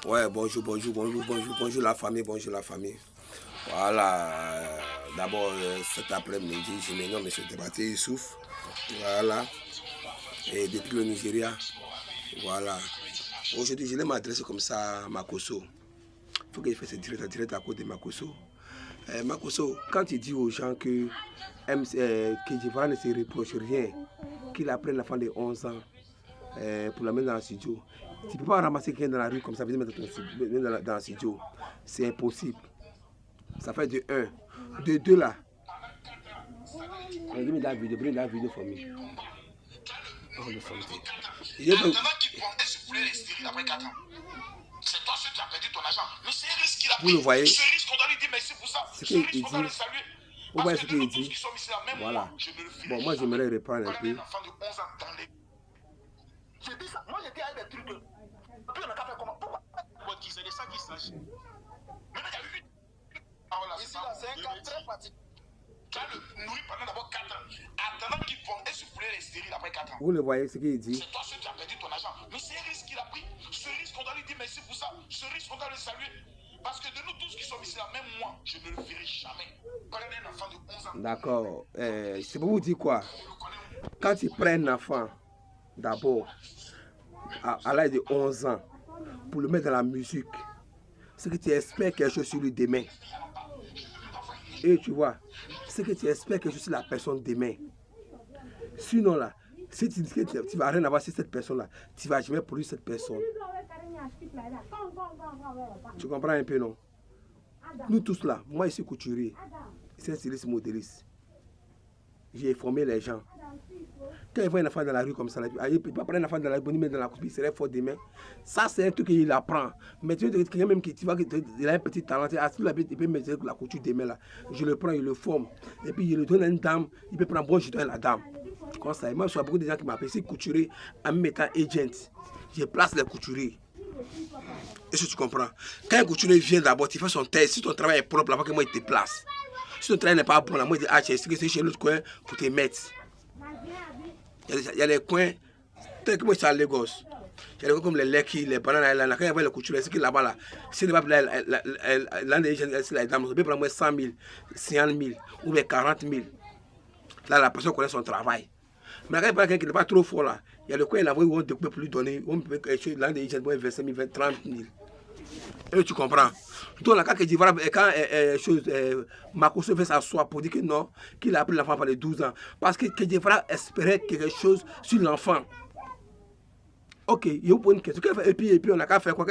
Ouais, bonjour la famille, bonjour la famille. Voilà, d'abord cet après-midi, je me nomme M. Tebate Youssouf. Voilà, et depuis le Nigeria. Voilà. Aujourd'hui, je vais m'adresser comme ça à Makosso. Il faut que je fasse direct à cause de Makosso. Makosso, quand tu dis aux gens que Kedjivara ne se reproche rien, qu'il apprenne l'enfant de 11 ans pour la mettre dans le studio, tu ne peux pas ramasser quelqu'un dans la rue comme ça, venir mettre dans le studio. C'est impossible. Ça fait de 1. De 2 là. Give me that video, bring that video for me. Oh, le something. Maintenant qu'il prendrait se couler les stériles après 4 ans. C'est toi qui as perdu ton argent. Mais c'est un risque qu'il a pris. Vous le voyez. Ce risque, on doit lui dire merci pour ça. Ce qu'il dit. On doit le saluer. Vous voyez ce Parce que qu'il nous tous dit. qui sommes ici là, même Voilà. moi, je ne le ferai Bon, moi j'aimerais reprendre un peu. un enfant de 11 ans dans les... J'ai dit ça. Moi j'étais avec des trucs. Puis on a qu'à faire comment? Pourquoi? C'est de ça qu'il s'agit. Maintenant il y a eu une... Ici là, c'est un cas très pratique. Tu as le nourri pendant d'abord 4 ans. Attendant qu'il prenne et se couler les stériles après 4 ans. Vous le voyez ce qu'il dit. C'est toi qui as perdu ton argent. Mais c'est un risque qu'il a pris. Ce risque, on doit lui dire merci pour ça. Ce risque, on doit le saluer. Parce que de nous tous qui sommes ici là, même moi, je ne le ferai jamais. Prenez un enfant de 11 ans. D'accord. C'est pour vous dire quoi? Quand tu prends un enfant, d'abord, à l'âge de 11 ans, pour le mettre dans la musique, c'est que tu espères quelque chose sur lui demain. Et tu vois, c'est que tu espères quelque chose sur la personne demain. Sinon là, si tu dis que tu vas rien avoir sur cette personne-là, tu vas jamais produire cette personne. Tu comprends un peu, non? Nous tous là, moi je suis couturier, c'est un styliste modéliste. J'ai formé les gens. Quand il voit un enfant dans la rue comme ça, il peut pas prendre un enfant dans la rue, mais dans la coupe, il serait fort demain. Ça, c'est un truc qu'il apprend. Mais tu vois, quelqu'un même qui tu vois qu'il a un petit talent, il peut mettre la couture demain là. Je le prends, il le forme. Et puis il le donne à une dame, il peut prendre bon, je donne à la dame. Comme ça. Moi, je vois beaucoup de gens qui m'appellent couturier en me mettant agent. Je place les couturiers. Est-ce que tu comprends? Quand un couturier vient d'abord, tu fais son test. Si ton travail est propre, là, que moi, il te place. Si ton travail n'est pas bon, là, moi, il dit, ah, c'est chez l'autre coin pour te mettre. Il y a des coins, tel que moi, c'est à Lagos. Il y a des coins comme les Lekki, les bananes, quand il y a les couturiers, c'est que là-bas, là, si l'un des gens, la dame, on peut prendre 100 000, 50 000 ou bien 40 000. Là, la personne connaît son travail. Mais quand il y a quelqu'un qui n'est pas trop fort là, il y a le coin là où on ne peut plus donner, on peut l'un des gens doit investir 20 000, 30 000. Et tu comprends? Donc là, quand Makosso fait s'asseoir pour dire que non, qu'il a appris l'enfant pendant 12 ans, parce que Kedjivara espérait quelque chose sur l'enfant. Ok, il y a une question. Et puis on n'a qu'à faire quoi?